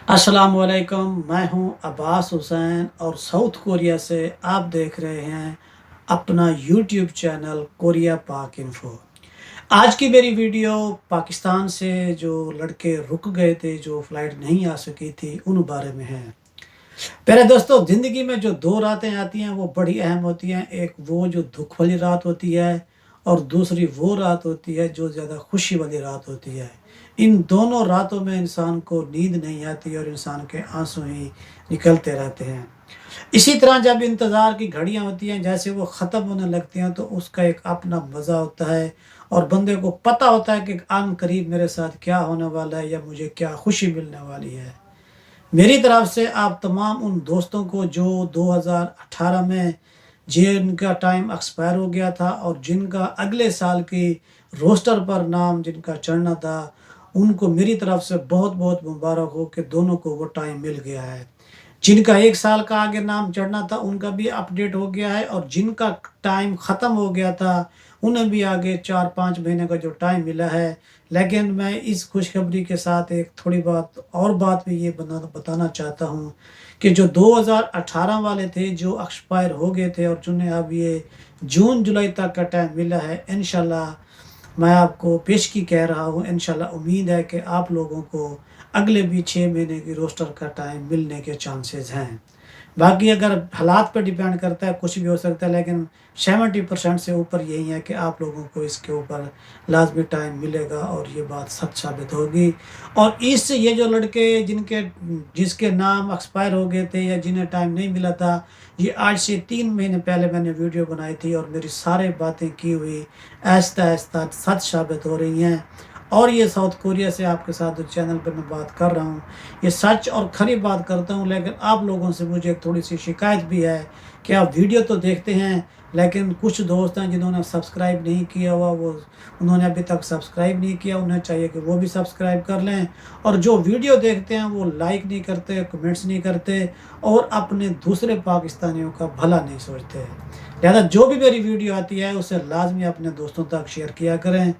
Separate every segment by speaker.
Speaker 1: अस्सलाम वालेकुम। मैं हूं अब्बास हुसैन और साउथ कोरिया से आप देख रहे हैं अपना यूट्यूब चैनल कोरिया पाक इन्फो। आज की मेरी वीडियो पाकिस्तान से जो लड़के रुक गए थे, जो फ्लाइट नहीं आ सकी थी, उन बारे में है। प्यारे दोस्तों, ज़िंदगी में जो दो रातें आती हैं वो बड़ी अहम होती हैं। एक वो जो दुख वाली रात होती है और दूसरी वो रात होती है जो ज़्यादा खुशी वाली रात होती है। इन दोनों रातों में इंसान को नींद नहीं आती और इंसान के आंसू ही निकलते रहते हैं। इसी तरह जब इंतज़ार की घड़ियां होती हैं, जैसे वो ख़त्म होने लगती हैं, तो उसका एक अपना मज़ा होता है और बंदे को पता होता है कि अन करीब मेरे साथ क्या होने वाला है या मुझे क्या खुशी मिलने वाली है। मेरी तरफ से आप तमाम उन दोस्तों को जो 2018 में जिनका टाइम एक्सपायर हो गया था और जिनका अगले साल की रोस्टर पर नाम जिनका चढ़ना था, उनको मेरी तरफ से बहुत बहुत मुबारक हो कि दोनों को वो टाइम मिल गया है। जिनका 1 साल का आगे नाम चढ़ना था उनका भी अपडेट हो गया है और जिनका टाइम ख़त्म हो गया था, उन्हें भी आगे 4-5 महीने का जो टाइम मिला है। लेकिन मैं इस खुशखबरी के साथ एक थोड़ी बात भी ये बताना चाहता हूँ कि जो 2018 वाले थे, जो एक्सपायर हो गए थे और जिन्हें अब ये जून-जुलाई तक का टाइम मिला है, इंशाल्लाह मैं आपको पेशगी कह रहा हूँ। इंशाल्लाह उम्मीद है कि आप लोगों को अगले भी 6 महीने की रोस्टर का टाइम मिलने के चांसेस हैं। बाकी अगर हालात पे डिपेंड करता है, कुछ भी हो सकता है, लेकिन 70% से ऊपर यही है कि आप लोगों को इसके ऊपर लाज़मी टाइम मिलेगा और ये बात सच साबित होगी। और इस ये जो लड़के जिसके नाम एक्सपायर हो गए थे या जिन्हें टाइम नहीं मिला था, ये आज से 3 महीने पहले मैंने वीडियो बनाई थी और मेरी सारी बातें की हुई आहिस्ता-आहिस्ता सच साबित हो रही हैं। और ये साउथ कोरिया से आपके साथ जो चैनल पे मैं बात कर रहा हूँ, ये सच और खरी बात करता हूँ। लेकिन आप लोगों से मुझे एक थोड़ी-सी शिकायत भी है कि आप वीडियो तो देखते हैं, लेकिन कुछ दोस्त हैं जिन्होंने सब्सक्राइब नहीं किया हुआ, वो उन्होंने अभी तक सब्सक्राइब नहीं किया। उन्हें चाहिए कि वो भी सब्सक्राइब कर लें। और जो वीडियो देखते हैं वो लाइक नहीं करते, कमेंट्स नहीं करते और अपने दूसरे पाकिस्तानियों का भला नहीं सोचते। लिहाजा जो भी मेरी वीडियो आती है उसे लाज़मी अपने दोस्तों तक शेयर किया करें।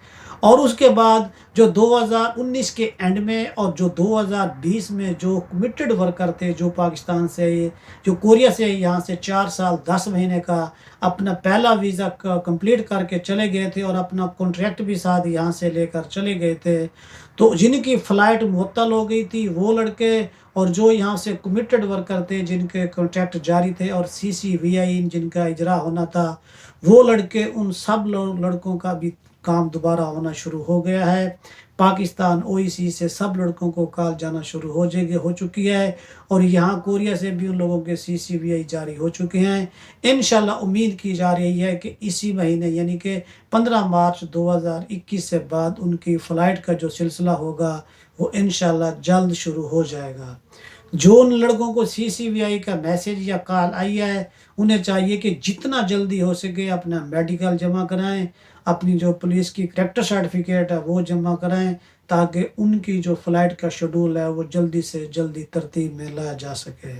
Speaker 1: और उसके बाद जो 2019 के एंड में और जो 2020 में जो कमिटेड वर्कर थे, जो पाकिस्तान से जो कोरिया से यहाँ से 4 साल 10 महीने का अपना पहला वीज़ा कंप्लीट करके चले गए थे और अपना कॉन्ट्रैक्ट भी साथ यहाँ से लेकर चले गए थे, तो जिनकी फ़्लाइट मुअत्तल हो गई थी वो लड़के, और जो यहाँ से कमिटेड वर्कर थे जिनके कॉन्ट्रैक्ट जारी थे और CCVI जिनका इजरा होना था, वो लड़के, उन सब लड़कों का भी काम दोबारा होना शुरू हो गया है। पाकिस्तान OEC से सब लड़कों को कॉल जाना शुरू हो चुकी है और यहाँ कोरिया से भी उन लोगों के CCVI जारी हो चुके हैं। इंशाल्लाह उम्मीद की जा रही है कि इसी महीने यानी कि 15 मार्च 2021 से बाद उनकी फ़्लाइट का जो सिलसिला होगा वो इंशाल्लाह जल्द शुरू हो जाएगा। जो उन लड़कों को CCVI का मैसेज या कॉल आई है, उन्हें चाहिए कि जितना जल्दी हो सके अपना मेडिकल जमा कराएं, अपनी जो पुलिस की करैक्टर सर्टिफिकेट है वो जमा कराएं, ताकि उनकी जो फ़्लाइट का शेड्यूल है वो जल्दी से जल्दी तरतीब में लाया जा सके।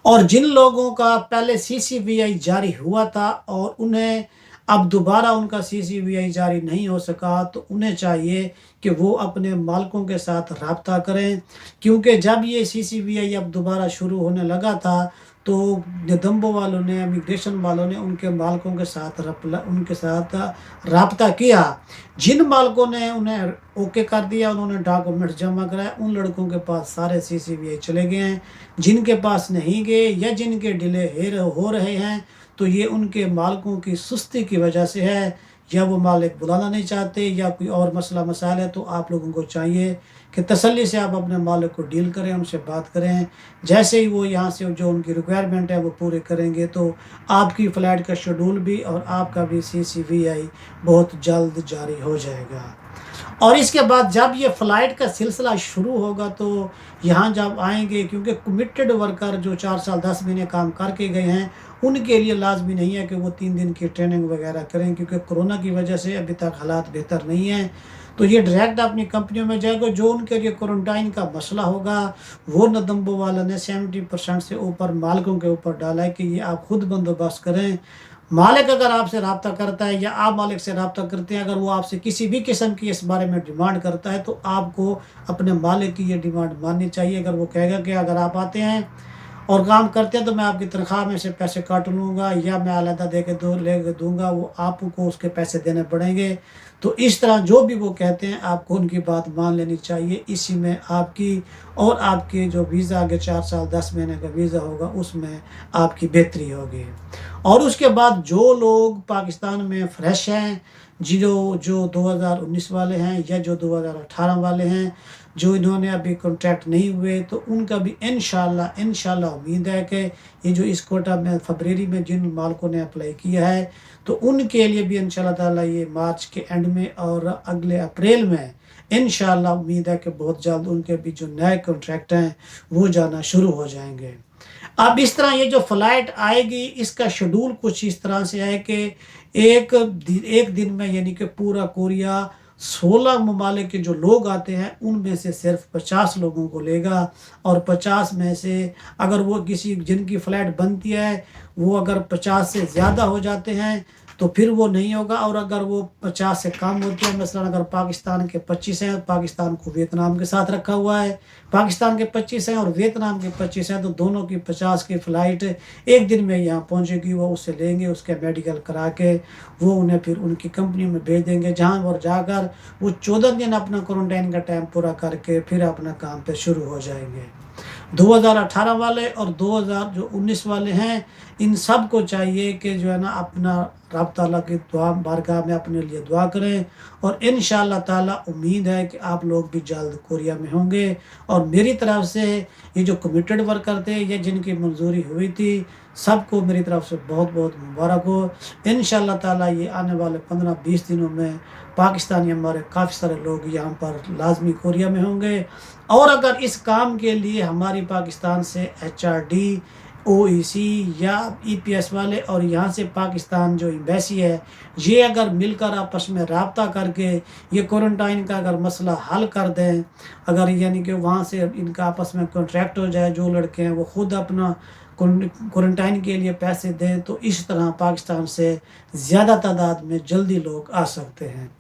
Speaker 1: और जिन लोगों का पहले CCVI जारी हुआ था और उन्हें अब दोबारा उनका CCVI जारी नहीं हो सका, तो उन्हें चाहिए कि वो अपने मालिकों के साथ राब्ता करें, क्योंकि जब ये CCVI अब दोबारा शुरू होने लगा था, तो निदम्बो वालों ने, इमिग्रेशन वालों ने उनके साथ राब्ता किया। जिन मालिकों ने उन्हें ओके कर दिया, उन्होंने डॉक्यूमेंट्स जमा कराए, उन लड़कों के पास सारे CCVI चले गए हैं। जिनके पास नहीं गए या जिनके डिले हो रहे हैं, तो ये उनके मालिकों की सुस्ती की वजह से है, या वो मालिक बुलाना नहीं चाहते या कोई और मसला मसाइल है। तो आप लोगों को चाहिए कि तसल्ली से आप अपने मालिक को डील करें, उनसे बात करें। जैसे ही वो यहाँ से जो उनकी रिक्वायरमेंट है वो पूरे करेंगे, तो आपकी फ़्लाइट का शेड्यूल भी और आपका भी CCVI बहुत जल्द जारी हो जाएगा। और इसके बाद जब ये फ़्लाइट का सिलसिला शुरू होगा, तो यहाँ जब आएँगे, क्योंकि कमिटेड वर्कर जो 4 साल 10 महीने काम करके गए हैं, उनके लिए लाज़मी नहीं है कि वो 3 दिन की ट्रेनिंग वगैरह करें, क्योंकि कोरोना की वजह से अभी तक हालात बेहतर नहीं हैं। तो ये डायरेक्ट अपनी कंपनियों में जाएगा। जो उनके लिए क्वारंटाइन का मसला होगा, वो नदम्बो वाला ने 70% से ऊपर मालिकों के ऊपर डाला है कि ये आप खुद बंदोबस्त करें। मालिक अगर आपसे रब्ता करता है या आप मालिक से रब्ता करते हैं, अगर वो आपसे किसी भी किस्म की इस बारे में डिमांड करता है तो आपको अपने मालिक की ये डिमांड माननी चाहिए। अगर वो कहेगा कि अगर आप आते हैं और काम करते हैं तो मैं आपकी तनख्वाह में से पैसे काट लूँगा या मैं अलहदा दे के ले दूँगा, वो आपको उसके पैसे देने पड़ेंगे। तो इस तरह जो भी वो कहते हैं आपको उनकी बात मान लेनी चाहिए। इसी में आपकी और आपके जो वीज़ा आगे 4 साल 10 महीने का वीज़ा होगा उसमें आपकी बेहतरी होगी। और उसके बाद जो लोग पाकिस्तान में फ्रेश हैं, जो 2019 वाले हैं या जो 2018 वाले हैं, जो इन्होंने अभी कॉन्ट्रैक्ट नहीं हुए, तो उनका भी इंशाल्लाह उम्मीद है कि ये जो इस कोटा में फरवरी में जिन मालिकों ने अप्लाई किया है तो उनके लिए भी इंशाल्लाह ताला ये मार्च के एंड में और अगले अप्रैल में इंशाल्लाह उम्मीद है कि बहुत जल्द उनके भी जो नए कॉन्ट्रैक्ट हैं वो जाना शुरू हो जाएंगे। अब इस तरह ये जो फ़्लाइट आएगी इसका शेड्यूल कुछ इस तरह से है कि एक दिन में यानी कि पूरा कोरिया 16 ममालिक के जो लोग आते हैं उनमें से सिर्फ 50 लोगों को लेगा, और 50 में से अगर वो किसी जिनकी फ़्लाइट बनती है वो अगर 50 से ज़्यादा हो जाते हैं तो फिर वो नहीं होगा, और अगर वो 50 से कम होते हैं, मसलन अगर पाकिस्तान के 25 हैं, पाकिस्तान को वियतनाम के साथ रखा हुआ है, पाकिस्तान के 25 हैं और वियतनाम के 25 हैं, तो दोनों की 50 की फ़्लाइट एक दिन में यहाँ पहुँचेगी। वो उससे लेंगे, उसके मेडिकल करा के वो उन्हें फिर उनकी कंपनी में भेज देंगे, जहाँ और जाकर वो 14 दिन अपना क्वारंटाइन का टाइम पूरा करके फिर अपना काम पे शुरू हो जाएंगे। 2018 वाले और 2019 वाले हैं, इन सब को चाहिए कि जो है ना अपना रब ताला की दुआ बारगाह में अपने लिए दुआ करें, और इंशाअल्लाह ताला उम्मीद है कि आप लोग भी जल्द कोरिया में होंगे। और मेरी तरफ से ये जो कमिटेड वर्कर थे या जिनकी मंजूरी हुई थी सबको मेरी तरफ से बहुत बहुत मुबारक हो। इंशाअल्लाह ताला ये आने वाले 15-20 दिनों में पाकिस्तानी हमारे काफ़ी सारे लोग यहाँ पर लाजमी कोरिया में होंगे। और अगर इस काम के लिए हमारी पाकिस्तान से HRD, OEC या EPS वाले और यहाँ से पाकिस्तान जो एम्बेसी है ये अगर मिलकर आपस में रब्ता करके ये क्वारंटाइन का अगर मसला हल कर दें, अगर यानी कि वहाँ से इनका आपस में कॉन्ट्रैक्ट हो जाए, जो लड़के हैं वो ख़ुद अपना क्वारंटाइन के लिए पैसे दें, तो इस तरह पाकिस्तान से ज़्यादा तादाद में जल्दी लोग आ सकते हैं।